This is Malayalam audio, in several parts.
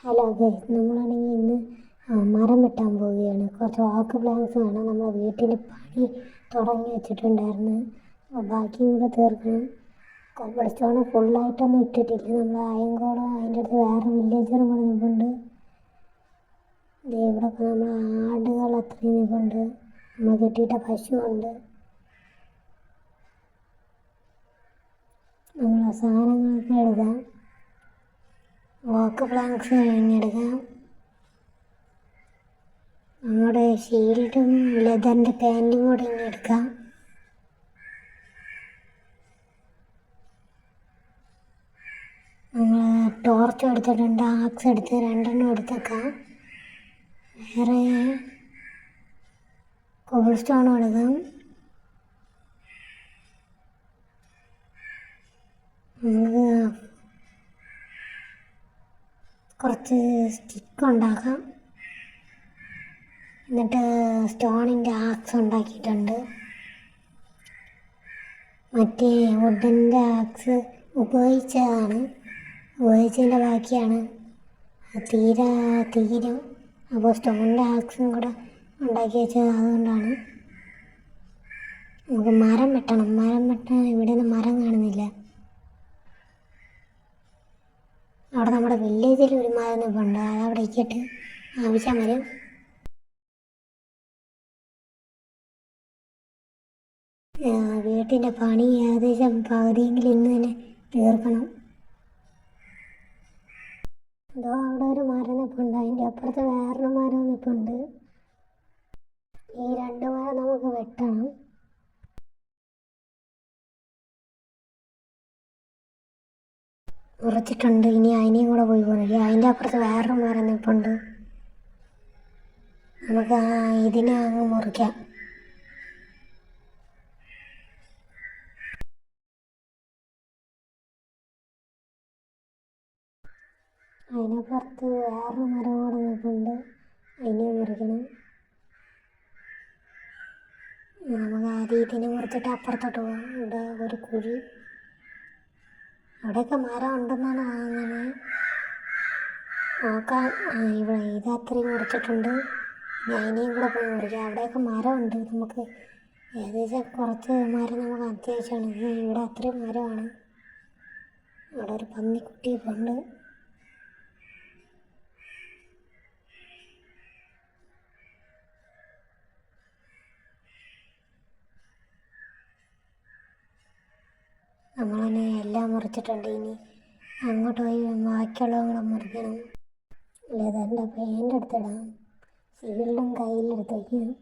ഹലോ ഗൈസ്, നമ്മളാണെങ്കിൽ ഇന്ന് മരം വെട്ടാൻ പോവുകയാണ്. കുറച്ച് വാക്ക് പ്ലാൻസ് വേണം. നമ്മൾ വീട്ടിൽ പണി തുടങ്ങി വെച്ചിട്ടുണ്ടായിരുന്നു, ബാക്കിയും കൂടെ തീർക്കണം. കോബിൾ സ്റ്റോൺ ഫുള്ളായിട്ടൊന്നും ഇട്ടിട്ടില്ല. നമ്മൾ അയങ്കോളം അതിൻ്റെ അടുത്ത് വേറെ വില്ലേജറും കൂടെ നിൽപ്പുണ്ട്. ഇവിടെയൊക്കെ നമ്മൾ ആടുകൾ അത്രയും നിൽപ്പുണ്ട്. നമ്മൾ കെട്ടിയിട്ട പശുവുണ്ട്. നമ്മളെ സാധനങ്ങളൊക്കെ എടുക്കാം. വാക്ക് പ്ലാങ്ക്സ് കഴിഞ്ഞെടുക്കാം. നമ്മുടെ ഷീൽഡും ലെതറിൻ്റെ പാൻറ്റും കൂടെ ഇങ്ങനെ എടുക്കാം. നമ്മൾ ടോർച്ച് എടുത്തിട്ടുണ്ട്, ആക്സ് എടുത്ത് 2 എടുത്തേക്കാം. വേറെ കോബിൾ സ്റ്റോണും എടുക്കാം. നമുക്ക് കുറച്ച് സ്റ്റിക്ക് ഉണ്ടാക്കാം. എന്നിട്ട് സ്റ്റോണിൻ്റെ ആക്സ് ഉണ്ടാക്കിയിട്ടുണ്ട്. മറ്റേ വുഡൻ്റെ ആക്സ് ഉപയോഗിച്ചതിൻ്റെ ബാക്കിയാണ്. തീരും. അപ്പോൾ സ്റ്റോണിൻ്റെ ആക്സും കൂടെ ഉണ്ടാക്കി വെച്ചത് അതുകൊണ്ടാണ്. നമുക്ക് മരം വെട്ടാൻ ഇവിടെ നിന്ന് മരം കാണുന്നില്ല. അവിടെ നമ്മുടെ വില്ലേജിൽ ഒരു മരം നിൽപ്പുണ്ട്, അതവിടെ ഇട്ടിട്ട് ആവശ്യം വരും. വീട്ടിൻ്റെ പണി ഏകദേശം പകുതിയെങ്കിലും ഇന്ന് തന്നെ തീർക്കണം. അതോ അവിടെ ഒരു മരം നിൽപ്പുണ്ട്, അതിൻ്റെ അപ്പുറത്ത് വേറൊരു മരം നിൽപ്പുണ്ട്. ഈ 2 മരം നമുക്ക് വെട്ടണം. മുറിച്ചിട്ടുണ്ട്, ഇനി അതിനെയും കൂടെ പോയി മുറിക്കുക. അതിൻ്റെ അപ്പുറത്ത് വേറൊരു മരം നിൽപ്പുണ്ട്, നമുക്ക് ഇതിനെ അങ്ങ് മുറിക്കാം. അതിനപ്പുറത്ത് വേറൊരു മരം കൂടെ നിൽപ്പുണ്ട്, അതിനെ മുറിക്കണം. നമുക്ക് ആദ്യം ഇതിനെ മുറിച്ചിട്ട് അപ്പുറത്തോട്ട് പോകാം. ഇവിടെ ഒരു കുഴി, അവിടെയൊക്കെ മരം ഉണ്ടെന്നാണ് അങ്ങനെ നോക്കാം. ഇത് അത്രയും മുറിച്ചിട്ടുണ്ട്, ഇനി അതിനെയും കൂടെ പോയി മുറിക്കാം. അവിടെയൊക്കെ മരമുണ്ട്, നമുക്ക് ഏകദേശം കുറച്ച് മരം നമുക്ക് അത്യാവശ്യമാണ്. ഇവിടെ അത്രയും മരമാണ്. അവിടെ ഒരു പന്നിക്കുട്ടി ഉണ്ട്. നമ്മളതിനെ എല്ലാം മുറിച്ചിട്ടുണ്ട്, ഇനി അങ്ങോട്ട് പോയി ബാക്കിയുള്ളതും കൂടെ മുറിക്കണം. ലെതറിൻ്റെ പാൻറ് എടുത്തിടാം, ഷീൽഡും കയ്യിലെടുത്ത് വയ്ക്കണം.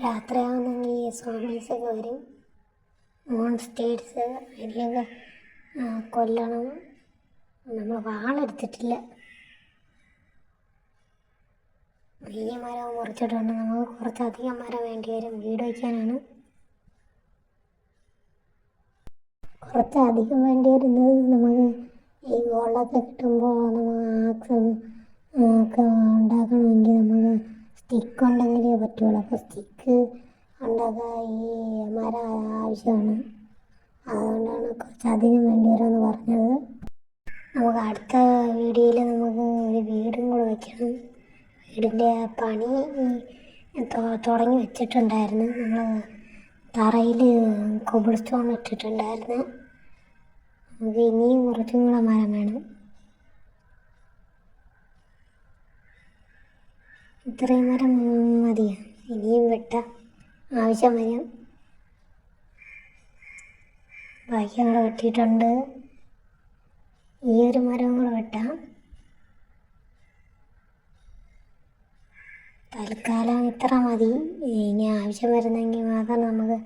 രാത്രിയാവുന്നെങ്കിൽ സോംബീസൊക്കെ വരും, മോൺസ്റ്റേഴ്സ്, അതിനെയൊക്കെ കൊല്ലണം. നമ്മൾ വാളെടുത്തിട്ടില്ല. ഈ മരം മുറിച്ചിട്ടുണ്ട്, നമുക്ക് കുറച്ചധികം മരം വേണ്ടി വരും, വീട് വയ്ക്കാനാണ്. കുറച്ചധികം വേണ്ടി വരുന്നത് നമുക്ക് ഈ വെള്ളമൊക്കെ കിട്ടുമ്പോൾ നമ്മൾ ആക്സും ഒക്കെ ഉണ്ടാക്കണമെങ്കിൽ നമുക്ക് സ്റ്റിക്ക് ഉണ്ടെങ്കിലേ പറ്റുള്ളൂ. അപ്പോൾ സ്റ്റിക്ക് ഉണ്ടാക്കാൻ ഈ മരം ആവശ്യമാണ്, അതുകൊണ്ടാണ് കുറച്ചധികം വേണ്ടി വരുമെന്ന് പറഞ്ഞത്. നമുക്ക് അടുത്ത വീഡിയോയിൽ നമുക്ക് ഒരു വീടും കൂടെ വയ്ക്കണം. വീടിൻ്റെ പണി തുടങ്ങി വെച്ചിട്ടുണ്ടായിരുന്നു. നമ്മൾ തറയിൽ കോബിൾ സ്റ്റോൺ ഇട്ടിട്ടുണ്ടായിരുന്നു. നമുക്ക് ഇനിയും കുറച്ചും കൂടെ മരം വേണം. ഇത്രയും മരം മതിയാണ്, ഇനിയും വെട്ടാം, ആവശ്യം വരും. ബാക്കി കൂടെ വെട്ടിയിട്ടുണ്ട്, ഈ ഒരു മരം കൂടെ വെട്ടാം. തൽക്കാലം ഇത്ര മതി, ഇനി ആവശ്യം വരുന്നെങ്കിൽ മാത്രം നമുക്ക്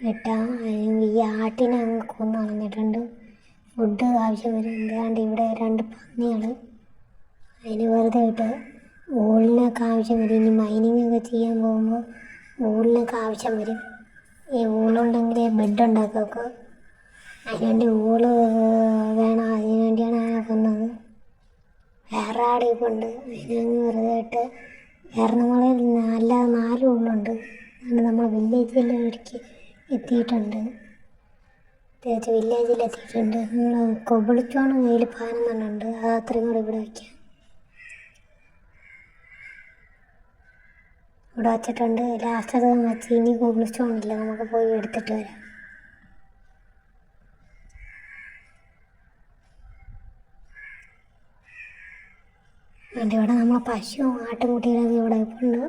വെട്ടാം. ഈ ആട്ടിനെ അങ്ങ് കൊന്നു കളഞ്ഞിട്ടുണ്ട്, ഫുഡ് ആവശ്യം വരും. എന്താണ്ട് ഇവിടെ 2 പന്നികൾ, അതിന് വെറുതെ വിട്ട് ഊളിനൊക്കെ ആവശ്യം വരും. ഇനി മൈനിങ് ഒക്കെ ചെയ്യാൻ പോകുമ്പോൾ ഊളിനൊക്കെ ആവശ്യം വരും. ഈ ഊളുണ്ടെങ്കിലേ ബെഡ് ഉണ്ടാക്കുക, അതിനുവേണ്ടി ഊള് വേണം, അതിനു വേണ്ടിയാണ് അതിനെ കൊന്നത്. വേറെ ആട് ഇപ്പോൾ ഉണ്ട്, അതിനങ്ങ് വെറുതെ ഇട്ട് വേറെ നമ്മളിൽ അല്ലാതെ 4 ഊളുണ്ട്. അതുകൊണ്ട് നമ്മൾ വില്ലേജിലേക്ക് എത്തിയിട്ടുണ്ട്. തിരിച്ച് വില്ലേജിലെത്തിയിട്ടുണ്ട്. നമ്മൾ കൊബിളിച്ചോണ് കയ്യിൽ 11 ഉണ്ട്. അത് അത്രയും കൂടെ ഇവിടെ വയ്ക്കാം. ഇവിടെ വച്ചിട്ടുണ്ട്. ലാസ്റ്റ് അത് വെച്ച് ഇനി കൊബിളിച്ചോണില്ല, നമുക്ക് പോയി എടുത്തിട്ട് വരാം. അതിൻ്റെ ഇവിടെ നമ്മൾ പശു ആട്ടുംകുട്ടികളൊക്കെ ഇവിടെ ഉണ്ട്.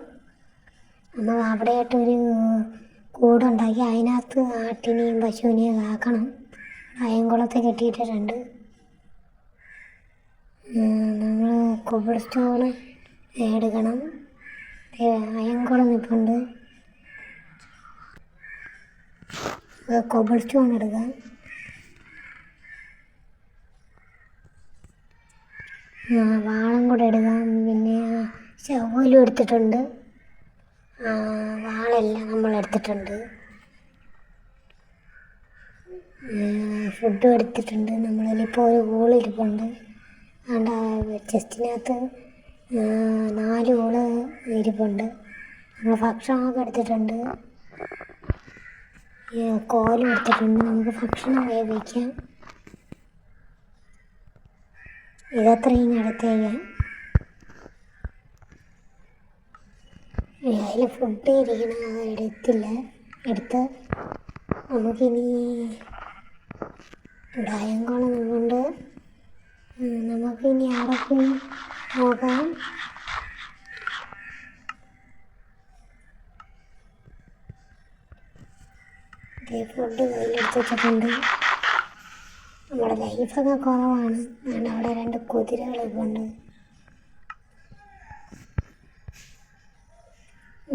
നമ്മൾ അവിടെയായിട്ടൊരു കൂടുണ്ടാക്കി അതിനകത്ത് ആട്ടിനെയും പശുവിനെയും ആക്കണം. അയംകുളത്ത് കെട്ടിയിട്ടിട്ടുണ്ട്. നമ്മൾ കൊബിൾ സ്റ്റോൺ എടുക്കണം. അയംകുളം നിൽപ്പുണ്ട്. കൊബിൾ സ്റ്റോൺ എടുക്കാം. വാളം കൂടെ എടുക്കാം. പിന്നെ ശവലും എടുത്തിട്ടുണ്ട്. വാളെല്ലാം നമ്മൾ എടുത്തിട്ടുണ്ട്. ഫുഡും എടുത്തിട്ടുണ്ട്. നമ്മളിപ്പോൾ ഒരു ഹോള് ഇരിപ്പുണ്ട്. അതുകൊണ്ട് ചെസ്റ്റിനകത്ത് 4 ഹോള് ഇരിപ്പുണ്ട്. നമ്മൾ ഭക്ഷണമൊക്കെ എടുത്തിട്ടുണ്ട്. കോലും എടുത്തിട്ടുണ്ട്. നമുക്ക് ഭക്ഷണം വേവിക്കാം. ഇതത്രയും എടുത്തേക്കാം. അതിൽ ഫുഡ് ഇരിക്കണം, എടുത്തില്ല. എടുത്ത് നമുക്കിനി ഡായങ്കോളം കൊണ്ട് നമുക്കിനി അവിടെ പോയി നോക്കാം. ഫുഡ് കയ്യിലെടുത്ത് വെച്ചിട്ടുണ്ട്. നമ്മുടെ ലൈഫൊക്കെ കുറവാണ്. അതുകൊണ്ട് അവിടെ 2 കുതിരകളൊക്കെ ഉണ്ട്.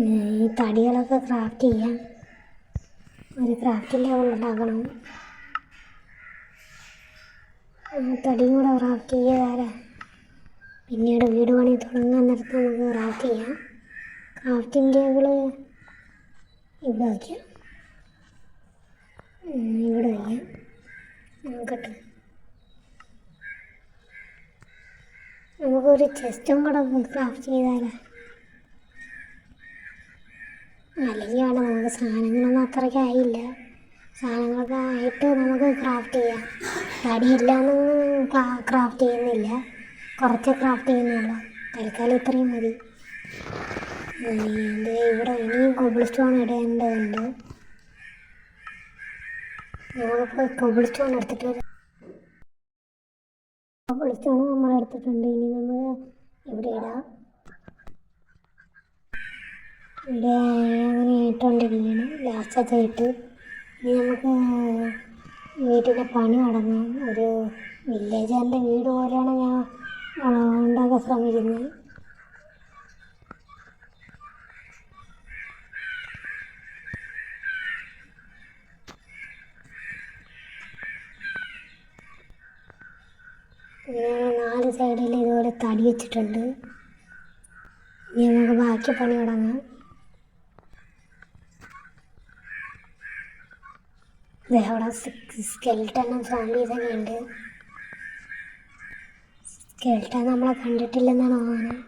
ഈ തടികളൊക്കെ ക്രാഫ്റ്റ് ചെയ്യാം. ഒരു ക്രാഫ്റ്റ് ലെവൽ ഉണ്ടാക്കണം. തടിയും കൂടെ ക്രാഫ്റ്റ് ചെയ്യാതെ പിന്നീട് വീട് പണി തുടങ്ങാൻ നേരത്ത് നമുക്ക് ക്രാഫ്റ്റ് ചെയ്യാം. ക്രാഫ്റ്റിംഗ് ടേബിള് ഇവിടെ വയ്ക്കാം. ഇവിടെ വയ്ക്കാം. നോക്കട്ടെ, നമുക്കൊരു ചെസ്റ്റും കൂടെ ക്രാഫ്റ്റ് ചെയ്താലേ. അല്ലെങ്കിൽ വേണം, നമുക്ക് സാധനങ്ങളൊന്നും അത്രയ്ക്കായില്ല. സാധനങ്ങളൊക്കെ ആയിട്ട് നമുക്ക് ക്രാഫ്റ്റ് ചെയ്യാം. തടിയില്ലാന്നും ക്രാഫ്റ്റ് ചെയ്യുന്നില്ല, കുറച്ച് ക്രാഫ്റ്റ് ചെയ്യുന്നുള്ളൂ. തൽക്കാലം ഇത്രയും മതി. ഇവിടെ ഇനിയും കൊബിൾ സ്റ്റോൺ ഇടേണ്ടതുണ്ട്. നമുക്കിപ്പോൾ കൊബിൾ സ്റ്റോൺ എടുത്തിട്ട് വരാം. കൊബിൾ സ്റ്റോൺ നമ്മൾ എടുത്തിട്ടുണ്ട്. ഇനി നമ്മൾ ഇവിടെ ഇടാം. ഇവിടെ അങ്ങനെ ഇട്ടുകൊണ്ടിരിക്കുകയാണ്. ലാസ്റ്റത്തെ ഇട്ട് ഇനി നമുക്ക് വീട്ടിലെ പണി തുടങ്ങാം. ഒരു വില്ലേജറിൻ്റെ വീട് പോലെയാണ് ഞാൻ ഉണ്ടാക്കാൻ ശ്രമിക്കുന്നത്. പിന്നെ 4 സൈഡിൽ ഇതുപോലെ തടി വെച്ചിട്ടുണ്ട്. ഇനി നമുക്ക് ബാക്കി പണി തുടങ്ങാം. അവിടെ സ്കെൽട്ടനും സോംബീസൊക്കെ ഉണ്ട്. സ്കെൽട്ടൻ നമ്മളെ കണ്ടിട്ടില്ലെന്നാണ് തോന്നുന്നത്.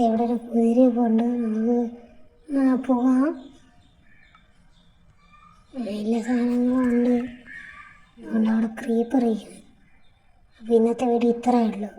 ഇവിടെ ഒരു കുതിര ഇപ്പോൾ ഉണ്ട്. നമുക്ക് പോവാം. എല്ലാ സാധനങ്ങളും ഉണ്ട്. അതുകൊണ്ട് അവിടെ ക്രീപ്പർ ഇരിക്കുന്നത്. അപ്പോൾ ഇന്നത്തെ വീഡിയോ ഇത്രയേ ഉള്ളൂ.